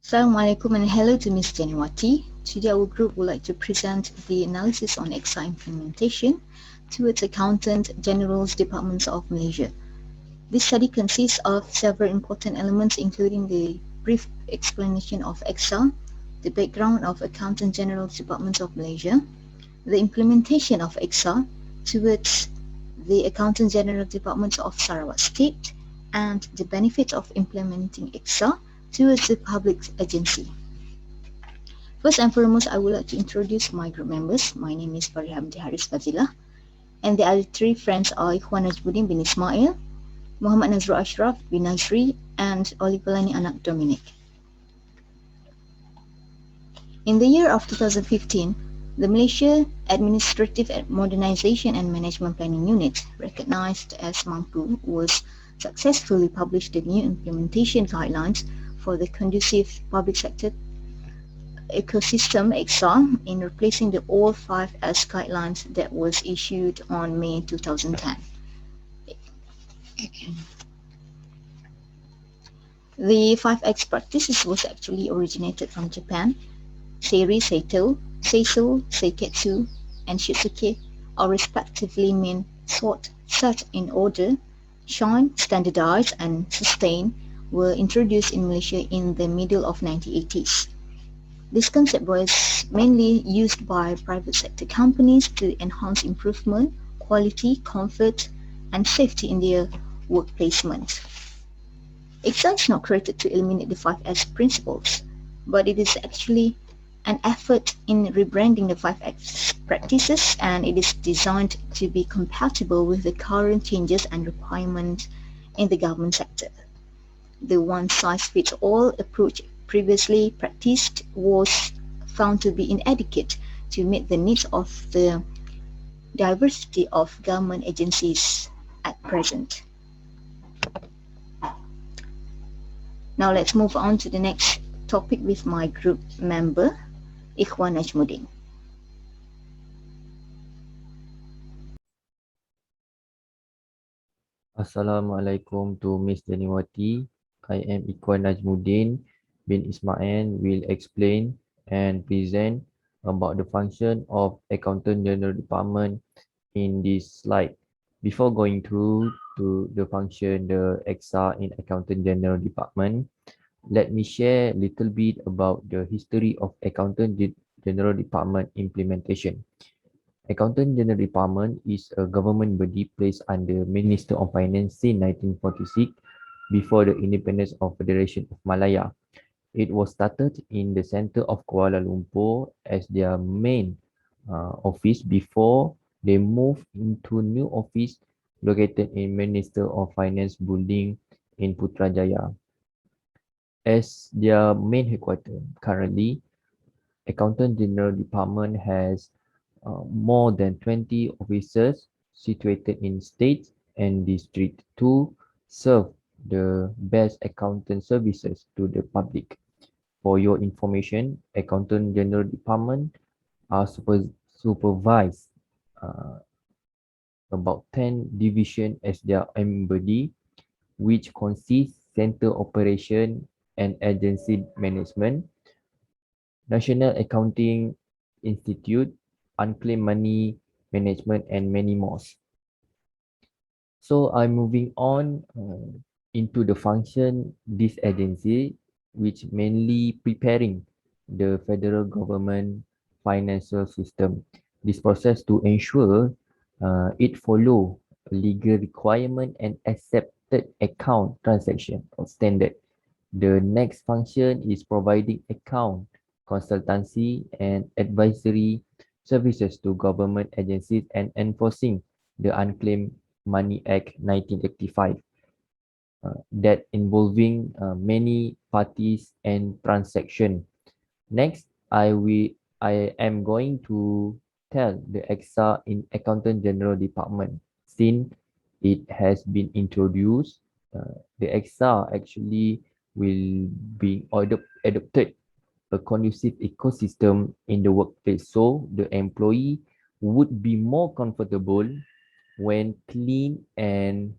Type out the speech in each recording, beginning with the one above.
Assalamualaikum and hello to Ms. Janiwati. Today our group would like to present the analysis on EKSA implementation towards Accountant General's Departments of Malaysia. This study consists of several important elements including the brief explanation of EKSA, the background of Accountant General's Departments of Malaysia, the implementation of EKSA towards the Accountant General Departments of Sarawak State, and the benefits of implementing EKSA towards the public agency. First and foremost, I would like to introduce my group members. My name is Farihamdi Haris Fazila, and the other three friends are Ikhwan Najmuddin bin Ismail, Muhammad Nazrul Ashraf bin Nazri, and Olivelani Anak Dominic. In the year of 2015, the Malaysia Administrative Modernisation and Management Planning Unit, recognized as MAMPU, was successfully published the new implementation guidelines for the conducive public sector ecosystem EKSA in replacing the old 5S guidelines that was issued on May 2010. The 5X practices was actually originated from Japan. Seiri, Seito, Seiso, Seiketsu, and Shitsuke are respectively mean sort, set in order, shine, standardize, and sustain were introduced in Malaysia in the middle of 1980s. This concept was mainly used by private sector companies to enhance improvement, quality, comfort, and safety in their work placement. EKSA is not created to eliminate the 5S principles, but it is actually an effort in rebranding the 5X practices, and it is designed to be compatible with the current changes and requirements in the government sector. The one-size-fits-all approach previously practiced was found to be inadequate to meet the needs of the diversity of government agencies at present. Now let's move on to the next topic with my group member, Ikhwan Najmuddin. Assalamualaikum to Ms. Janiwati. I am Ikhwan Najmuddin bin Ismail will explain and present about the function of Accountant General Department in this slide. Before going through to the function, the EKSA in Accountant General Department, let me share a little bit about the history of Accountant General Department implementation. Accountant General Department is a government body placed under Minister of Finance since 1946 before the independence of Federation of Malaya. It was started in the center of Kuala Lumpur as their main office before they moved into new office located in Minister of Finance building in Putrajaya. As their main headquarters, currently, Accountant General Department has more than 20 officers situated in states and districts to serve the best accountant services to the public. For your information, Accountant General Department are supervised about 10 divisions as their embody, which consists center operation and agency management, National Accounting Institute, unclaimed money management, and many more. So I'm moving on into the function this agency, which mainly preparing the federal government financial system. This process to ensure it follow legal requirement and accepted account transaction or standard. The next function is providing account consultancy and advisory services to government agencies and enforcing the Unclaimed Money Act 1985 that involving many parties and transaction. Next, I am going to tell the EKSA in Accountant General Department. Since it has been introduced, the EKSA actually will be adopted a conducive ecosystem in the workplace, so the employee would be more comfortable when clean and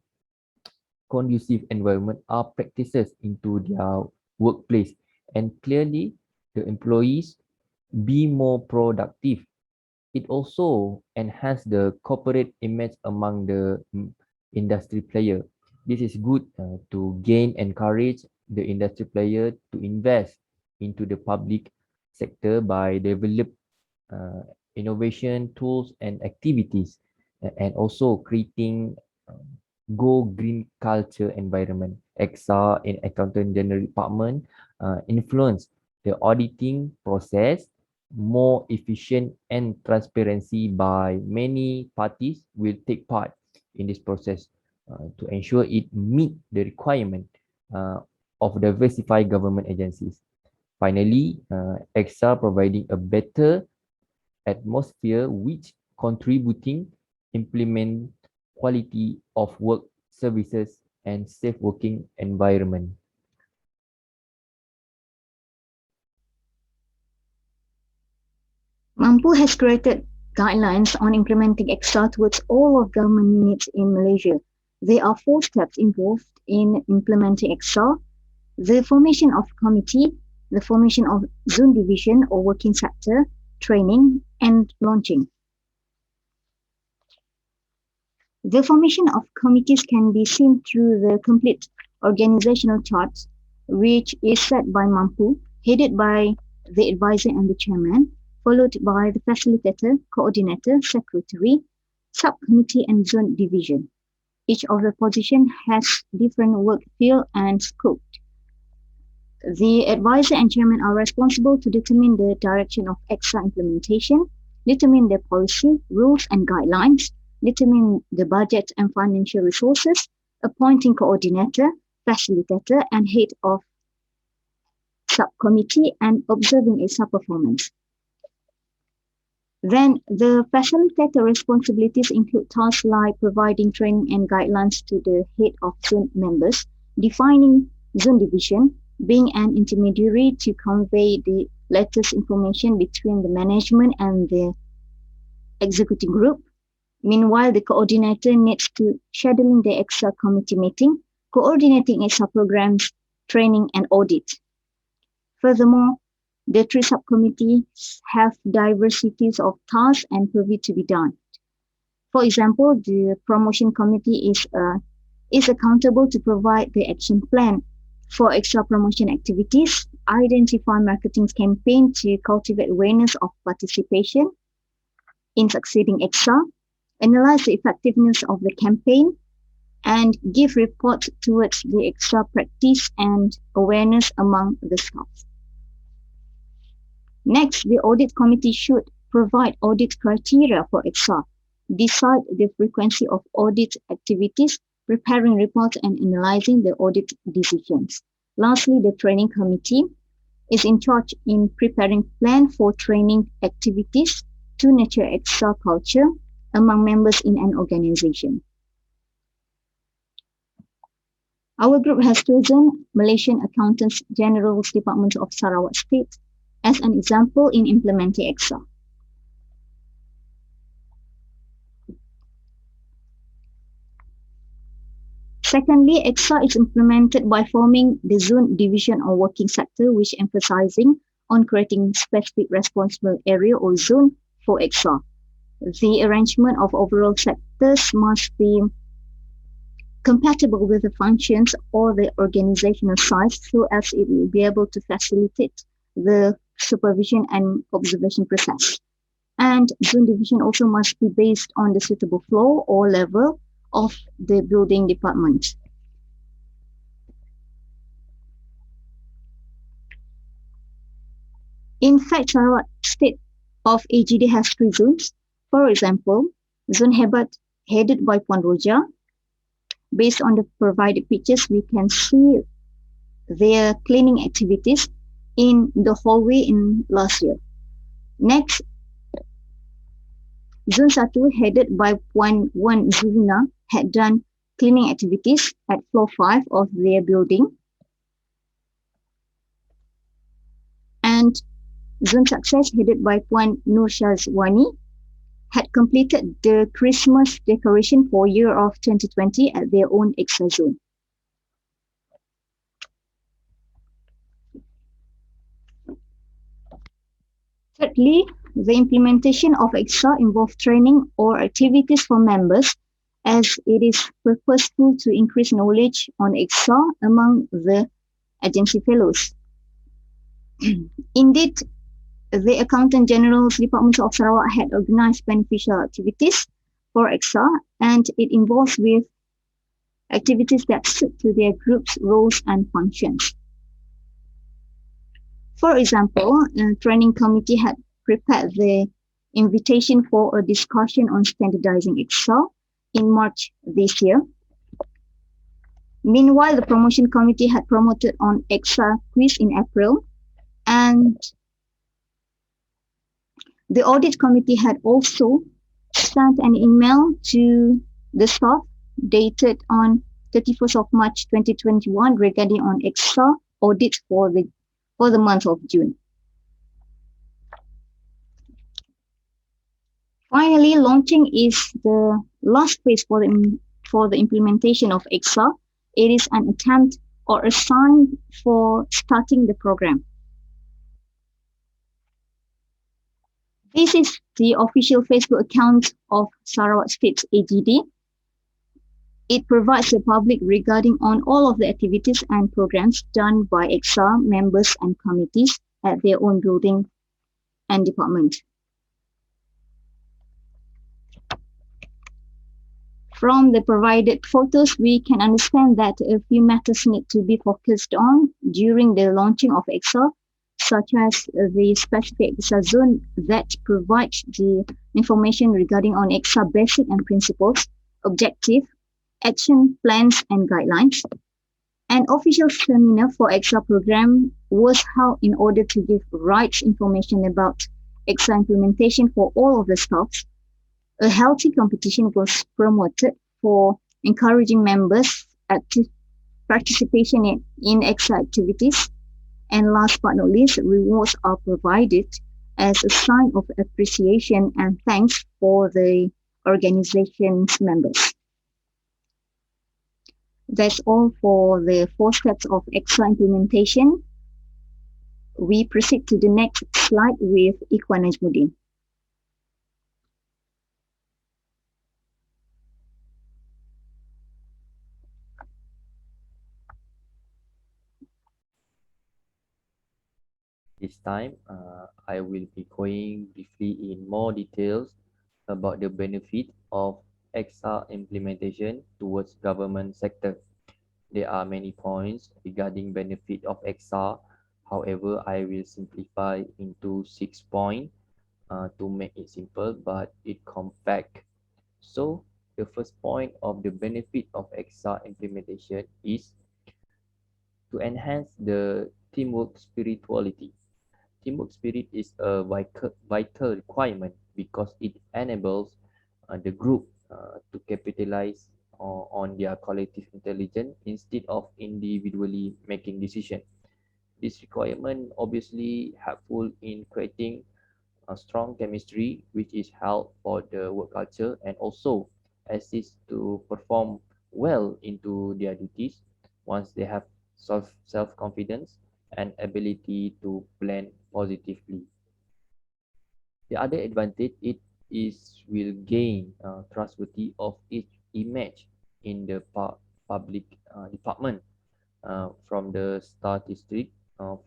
conducive environment are practices into their workplace and clearly the employees be more productive. It also enhanced the corporate image among the industry player. This is good to gain encourage the industry player to invest into the public sector by develop uh, innovation tools and activities, and also creating um, go green culture environment. EKSA in Accountant General Department influence the auditing process more efficient and transparency by many parties will take part in this process to ensure it meet the requirement uh, of diversified government agencies. Finally, EXA providing a better atmosphere which contributing implement quality of work services and safe working environment. Mampu has created guidelines on implementing EKSA towards all of government units in Malaysia. There are 4 steps involved in implementing EKSA: the formation of committee, the formation of zone division or working sector, training, and launching. The formation of committees can be seen through the complete organizational chart, which is set by Mampu, headed by the advisor and the chairman, followed by the facilitator, coordinator, secretary, subcommittee, and zone division. Each of the positions has different work field and scope. The advisor and chairman are responsible to determine the direction of EKSA implementation, determine the policy, rules and guidelines, determine the budget and financial resources, appointing coordinator, facilitator and head of subcommittee, and observing EKSA performance. Then the facilitator responsibilities include tasks like providing training and guidelines to the head of zone members, defining zone division, being an intermediary to convey the latest information between the management and the executing group. Meanwhile, the coordinator needs to scheduling the EKSA committee meeting, coordinating EKSA programs, training and audit. Furthermore, the 3 subcommittees have diversities of tasks and purview to be done. For example, the promotion committee is accountable to provide the action plan for extra promotion activities, identify marketing campaign to cultivate awareness of participation in succeeding EKSA, analyze the effectiveness of the campaign, and give reports towards the EKSA practice and awareness among the staff. Next, the audit committee should provide audit criteria for EKSA, decide the frequency of audit activities, preparing reports and analyzing the audit decisions. Lastly, the training committee is in charge in preparing plan for training activities to nurture EKSA culture among members in an organization. Our group has chosen Malaysian Accountants General's Department of Sarawak State as an example in implementing EKSA. Secondly, EKSA is implemented by forming the zone division or working sector, which emphasizing on creating specific responsible area or zone for EKSA. The arrangement of overall sectors must be compatible with the functions or the organizational size so as it will be able to facilitate the supervision and observation process. And zone division also must be based on the suitable floor or level of the building department. In fact, Sarawak State of AGD has 3 zones. For example, Zone Hebat headed by Puan Roja. Based on the provided pictures, we can see their cleaning activities in the hallway in last year. Next, Zone 1 headed by Puan Wan Zulina had done cleaning activities at floor 5 of their building. And Zone Success headed by Puan Nur Shazwani had completed the Christmas decoration for year of 2020 at their own EKSA zone. Thirdly, the implementation of EKSA involves training or activities for members as it is purposeful to increase knowledge on EKSA among the agency fellows. Indeed, the Accountant General's Department of Sarawak had organized beneficial activities for EKSA, and it involves with activities that suit to their group's roles and functions. For example, a training committee had prepared the invitation for a discussion on standardizing Excel in March this year. Meanwhile, the promotion committee had promoted on Excel quiz in April, and the audit committee had also sent an email to the staff dated on 31st of March 2021 regarding on Excel audits for the month of June. Finally, launching is the last phase for the implementation of EKSA. It is an attempt or a sign for starting the program. This is the official Facebook account of Sarawak State AGD. It provides the public regarding on all of the activities and programs done by EKSA members and committees at their own building and department. From the provided photos, we can understand that a few matters need to be focused on during the launching of EKSA, such as the specific EKSA zone that provides the information regarding on EKSA basic and principles, objective, action plans and guidelines. An official seminar for EKSA program was held in order to give right information about EKSA implementation for all of the staffs. A healthy competition was promoted for encouraging members' active participation in EKSA activities. And last but not least, rewards are provided as a sign of appreciation and thanks for the organization's members. That's all for the 4 steps of EKSA implementation. We proceed to the next slide with Ikhwan Najmuddin. This time, I will be going briefly in more details about the benefit of EKSA implementation towards government sector. There are many points regarding benefit of EKSA. However, I will simplify into 6 points to make it simple, but it compact. So, the first point of the benefit of EKSA implementation is to enhance the teamwork spirituality. Teamwork spirit is a vital requirement because it enables the group to capitalize on their collective intelligence instead of individually making decisions. This requirement obviously helpful in creating a strong chemistry, which is help for the work culture and also assist to perform well into their duties once they have self-confidence and ability to plan positively. The other advantage it is will gain trustworthy of each image in the public department from the statistic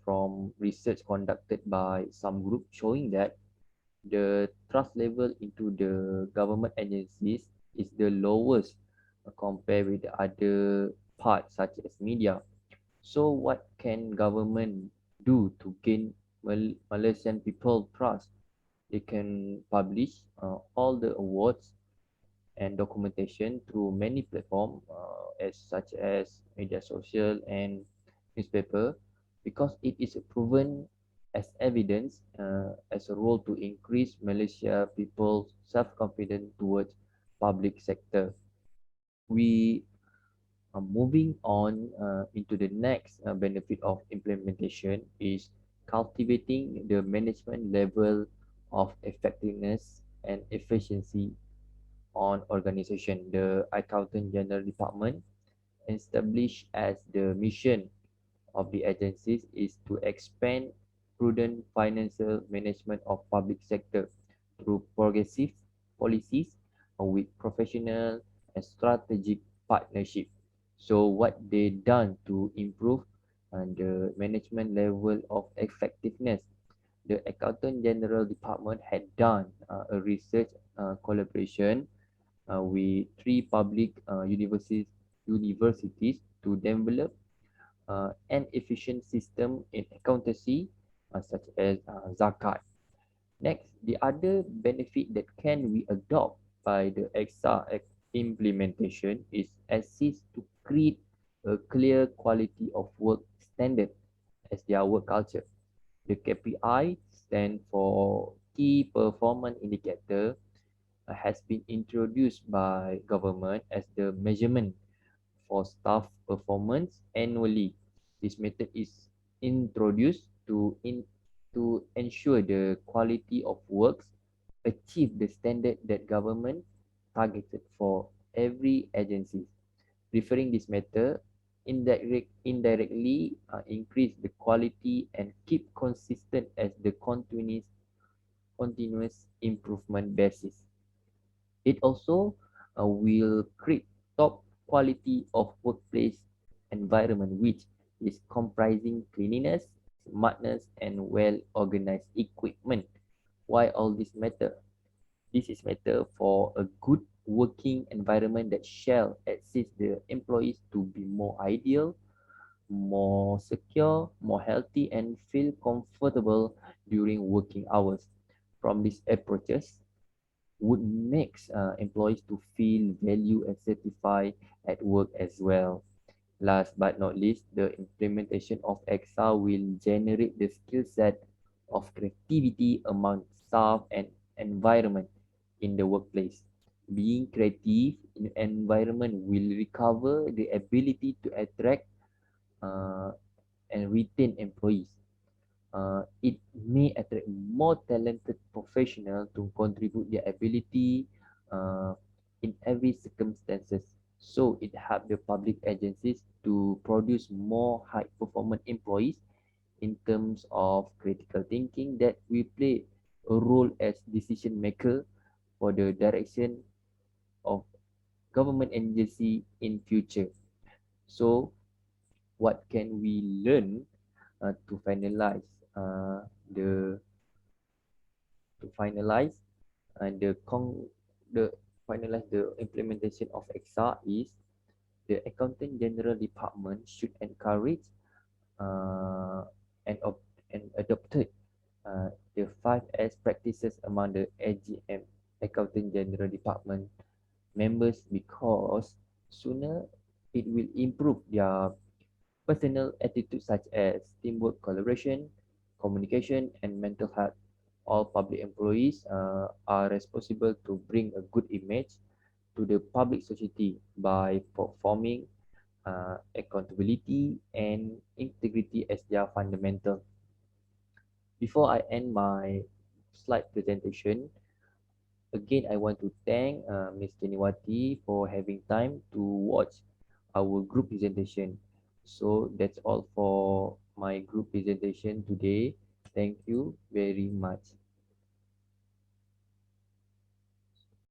from research conducted by some group showing that the trust level into the government agencies is the lowest compared with the other parts such as media. So what can government do to gain Malaysian people trust? They can publish all the awards and documentation through many platforms as such as media social and newspaper because it is proven as evidence as a role to increase Malaysia people's self-confidence towards public sector. We are moving on into the next benefit of implementation is cultivating the management level of effectiveness and efficiency on organization. The Accountant General Department, established as the mission of the agencies, is to expand prudent financial management of public sector through progressive policies with professional and strategic partnership. So what they done to improve the management level of effectiveness, the Accountant General Department had done a research collaboration with three public universities to develop an efficient system in accountancy, such as zakat. Next, the other benefit that can be adopted by the EKSA implementation is assist to create a clear quality of work standard as their work culture. The KPI stand for Key Performance Indicator has been introduced by government as the measurement for staff performance annually. This method is introduced to ensure the quality of works achieve the standard that government targeted for every agency. Referring this method indirectly increase the quality and keep consistent as the continuous improvement basis. It also will create top quality of workplace environment, which is comprising cleanliness, smartness, and well organized equipment. Why all this matter? This is matter for a good working environment that shall assist the employees to be more ideal, more secure, more healthy, and feel comfortable during working hours. From these approaches, would make employees to feel value and satisfied at work as well. Last but not least, the implementation of EKSA will generate the skill set of creativity among staff and environment in the workplace. Being creative in environment will recover the ability to attract uh, and retain employees. It may attract more talented professionals to contribute their ability uh, in every circumstances. So it helps the public agencies to produce more high performance employees in terms of critical thinking that will play a role as decision maker for the direction of government agency in future. So what can we learn to finalize the to finalize and the finalize the implementation of EKSA is the Accountant General Department should encourage uh, and, and adopted the 5S practices among the AGM Accountant General Department members, because sooner it will improve their personal attitudes such as teamwork, collaboration, communication, and mental health. All public employees are responsible to bring a good image to the public society by performing accountability and integrity as their fundamental. Before I end my slide presentation, again I want to thank Ms. Keniwati for having time to watch our group presentation. So that's all for my group presentation today. Thank you very much.